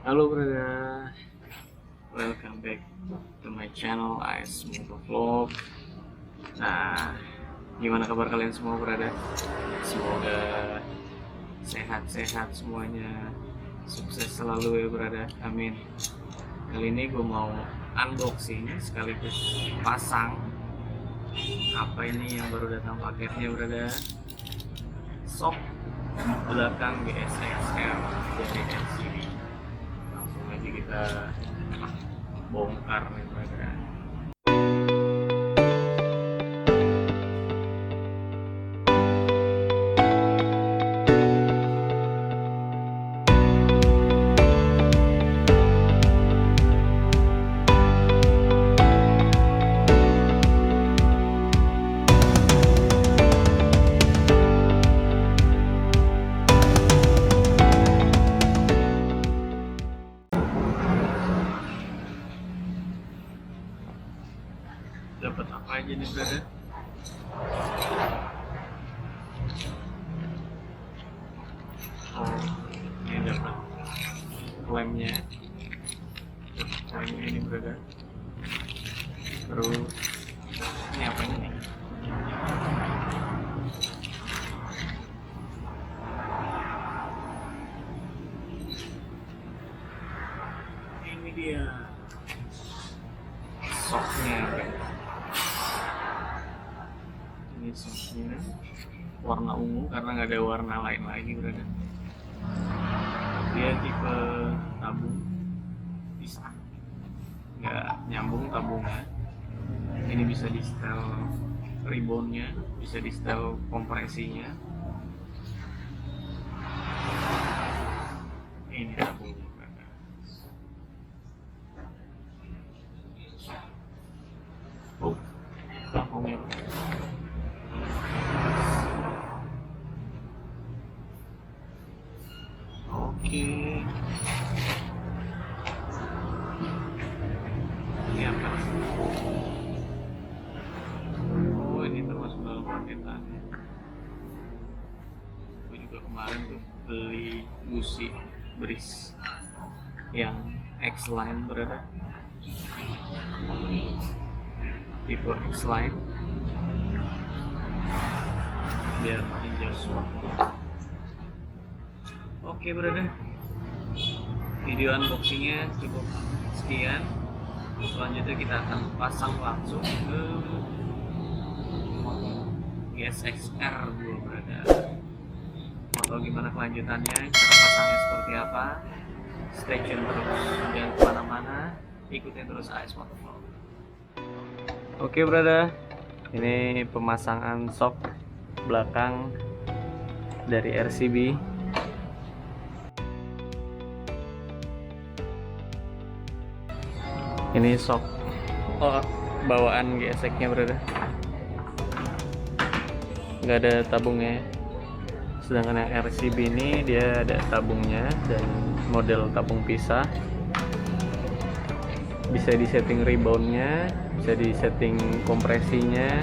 Halo brother, welcome back to my channel AS Motovlog. Nah, gimana kabar kalian semua brother? Semoga sehat-sehat semuanya, sukses selalu ya brother, amin. Kali ini gue mau unboxing sekaligus pasang apa ini yang baru datang paketnya brother. Sok belakang GSX-R dari LCD. Langsung aja kita bongkar nih brother. Dapat apa aja nih brother? Oh, ini dapat lemnya ini brother. Terus ini apa ini? Ini dia soknya brother. Ini soknya warna ungu karena nggak ada warna lain lagi brother. Dia tipe tabung bisa nggak nyambung tabungnya. Ini bisa di setel reboundnya, bisa di setel kompresinya. Ini tabungnya brother. Oh, tabungnya oke. Ini apa? Oh, ini termasuk dalam paketannya. Gue juga kemarin tuh beli busi bris yang X-Line berada, tipe X-Line, biar makin jauh. Oke brother, video unboxingnya cukup sekian. Selanjutnya kita akan pasang langsung ke GSX-R 2 brother. Mau tahu gimana kelanjutannya, cara pasangnya seperti apa? Stay tune terus, jangan kemana-mana, ikutin terus AS Motovlog. Oke brother, ini pemasangan sok belakang dari RCB. Ini sok bawaan GSX-nya brother, nggak ada tabungnya. Sedangkan yang RCB ini dia ada tabungnya dan model tabung pisah. Bisa disetting reboundnya, bisa disetting kompresinya.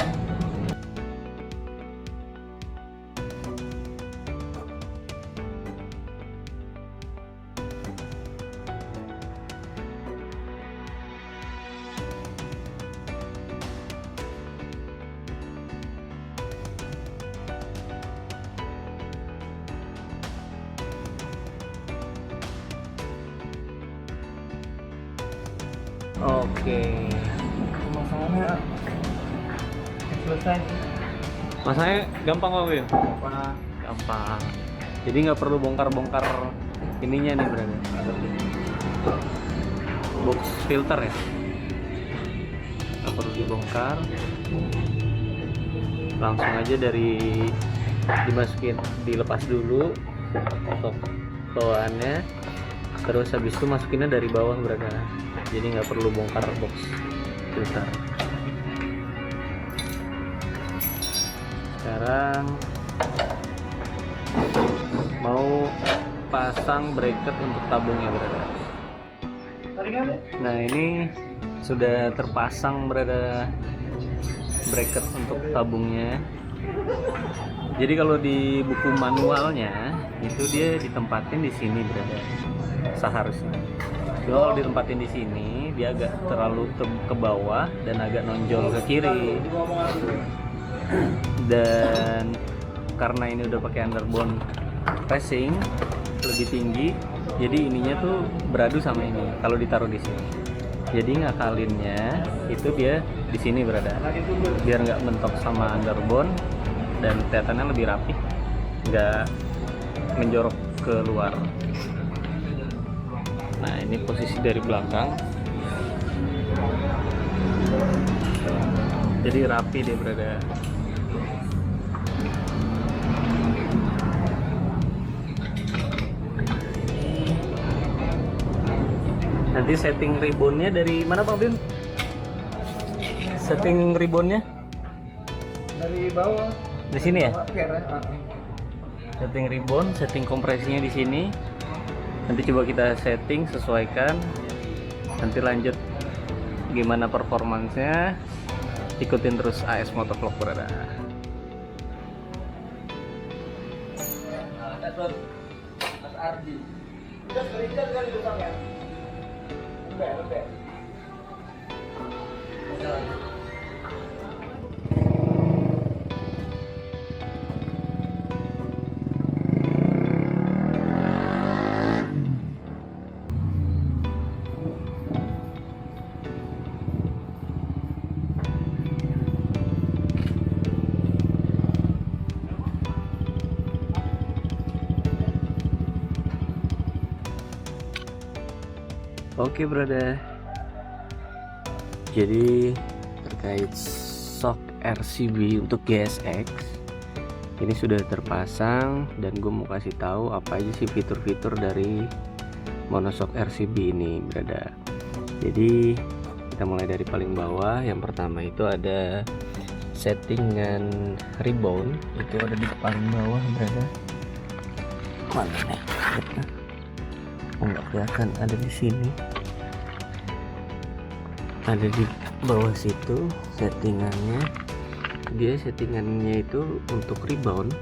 Oke, pemasangannya selesai. Masanya gampang kok Will? Gampang. Jadi nggak perlu bongkar-bongkar ininya nih berarti. Box filter ya? Nggak perlu dibongkar. Langsung aja dimasukin, dilepas dulu untuk bawaannya. Terus habis itu masukinnya dari bawah berarti. Jadi nggak perlu bongkar box filter. Sekarang mau pasang bracket untuk tabungnya berada. Nah ini sudah terpasang berada bracket untuk tabungnya. Jadi kalau di buku manualnya itu dia ditempatin di sini berada seharusnya. Kalau ditempatin di sini dia agak terlalu ke bawah dan agak nonjol ke kiri. Dan karena ini udah pakai underbone racing lebih tinggi, jadi ininya tuh beradu sama ini kalau ditaruh di sini. Jadi ngakalinnya itu dia di sini berada, biar nggak mentok sama underbone dan kelihatannya lebih rapi, nggak menjorok ke luar. Nah ini posisi dari belakang, jadi rapi dia berada. Nanti setting ribbonnya dari mana Bang Bim? Setting ribbonnya Dari bawah. di sini ya? Kira. Setting ribbon, setting kompresinya di sini. Nanti coba kita setting, sesuaikan. Nanti lanjut gimana performansnya. Ikutin terus AS Motovlog berada. Mas Ardi. Udah seringan kan busangnya. Lebih. Oke brother, jadi terkait shock RCB untuk GSX ini sudah terpasang, dan gue mau kasih tahu apa aja sih fitur-fitur dari monoshock RCB ini brother. Jadi kita mulai dari paling bawah. Yang pertama itu ada settingan rebound, itu ada di paling bawah brother. Mana nih? Nggak kelihatan, ada di sini, ada di bawah situ settingannya. Dia settingannya itu untuk rebound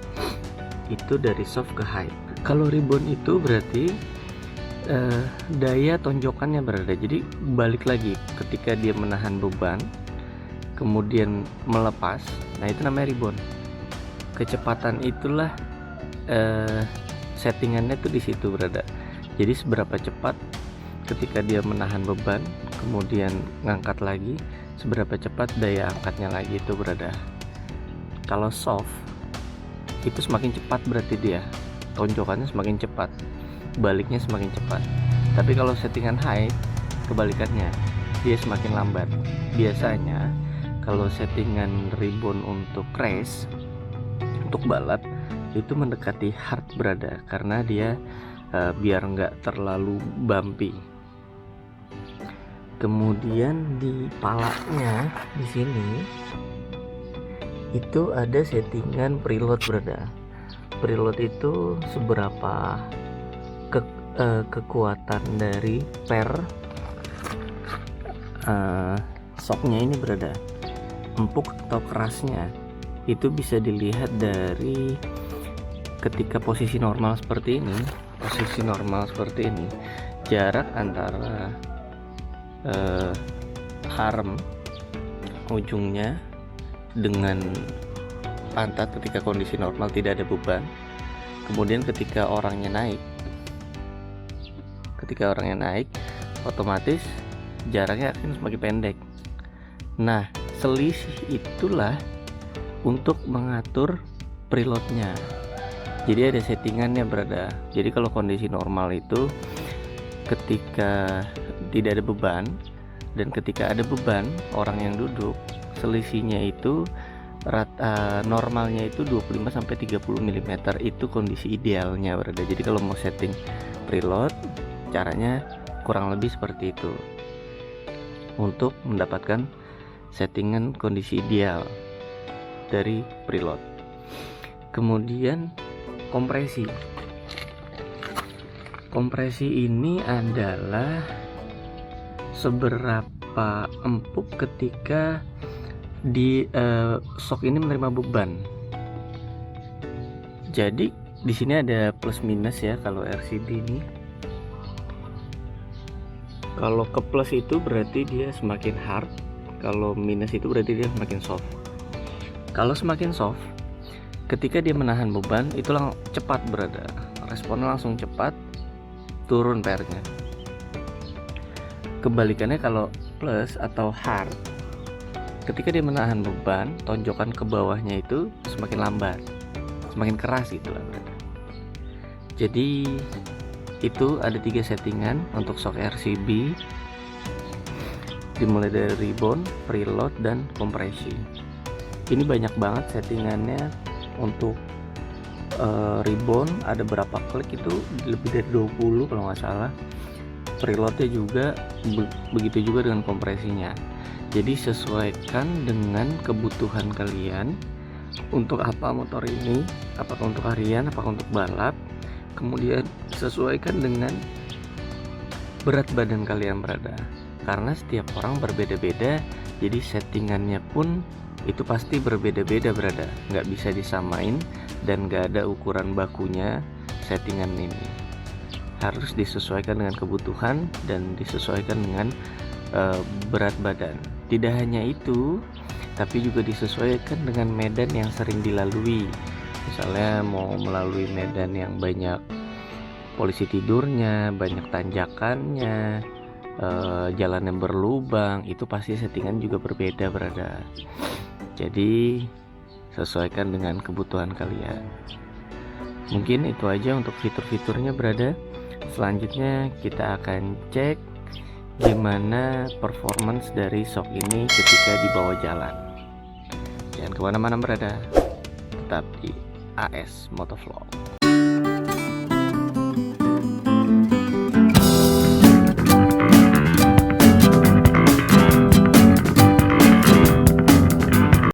itu dari soft ke high. Kalau rebound itu berarti daya tonjokannya berada, jadi balik lagi ketika dia menahan beban kemudian melepas, nah itu namanya rebound. Kecepatan itulah settingannya tuh di situ berada. Jadi seberapa cepat ketika dia menahan beban kemudian ngangkat lagi, seberapa cepat daya angkatnya lagi itu berada. Kalau soft itu semakin cepat berarti dia tonjokannya semakin cepat, baliknya semakin cepat. Tapi kalau settingan high kebalikannya, dia semakin lambat. Biasanya kalau settingan rebound untuk race, untuk balap itu mendekati hard berada, karena dia biar nggak terlalu bumpy. Kemudian di palanya di sini itu ada settingan preload berada. Preload itu seberapa kekuatan dari per shocknya ini berada, empuk atau kerasnya. Itu bisa dilihat dari ketika posisi normal seperti ini. Posisi normal seperti ini, jarak antara arm ujungnya dengan pantat ketika kondisi normal tidak ada beban. Kemudian ketika orangnya naik, otomatis jaraknya akan semakin pendek. Nah, selisih itulah untuk mengatur preloadnya. Jadi ada settingannya berada. Jadi kalau kondisi normal itu ketika tidak ada beban, dan ketika ada beban orang yang duduk, selisihnya itu normalnya itu 25-30 mm, itu kondisi idealnya berada. Jadi kalau mau setting preload, caranya kurang lebih seperti itu untuk mendapatkan settingan kondisi ideal dari preload. Kemudian kompresi ini adalah seberapa empuk ketika di shock ini menerima beban. Jadi di sini ada plus minus ya kalau RCB ini. Kalau ke plus itu berarti dia semakin hard, kalau minus itu berarti dia semakin soft. Kalau semakin soft, ketika dia menahan beban itu cepat berada, responnya langsung cepat, turun PR-nya. Kebalikannya kalau plus atau hard, ketika dia menahan beban, tonjokan ke bawahnya itu semakin lambat, semakin keras gitu lah berada. Jadi itu ada 3 settingan untuk shock RCB, dimulai dari rebound, preload, dan kompresi. Ini banyak banget settingannya. Untuk rebound ada berapa klik, itu lebih dari 20 kalau nggak salah. Preloadnya juga begitu juga dengan kompresinya. Jadi sesuaikan dengan kebutuhan kalian, untuk apa motor ini, apakah untuk harian, apakah untuk balap. Kemudian sesuaikan dengan berat badan kalian berada, karena setiap orang berbeda-beda, jadi settingannya pun itu pasti berbeda-beda berada, nggak bisa disamain dan nggak ada ukuran bakunya. Settingan ini harus disesuaikan dengan kebutuhan dan disesuaikan dengan berat badan. Tidak hanya itu, tapi juga disesuaikan dengan medan yang sering dilalui. Misalnya mau melalui medan yang banyak polisi tidurnya, banyak tanjakannya, jalan yang berlubang, itu pasti settingan juga berbeda berada. Jadi sesuaikan dengan kebutuhan kalian. Mungkin itu aja untuk fitur-fiturnya berada. Selanjutnya kita akan cek gimana performance dari shock ini ketika dibawa jalan. Jangan kemana-mana berada, tetap di AS Motovlog.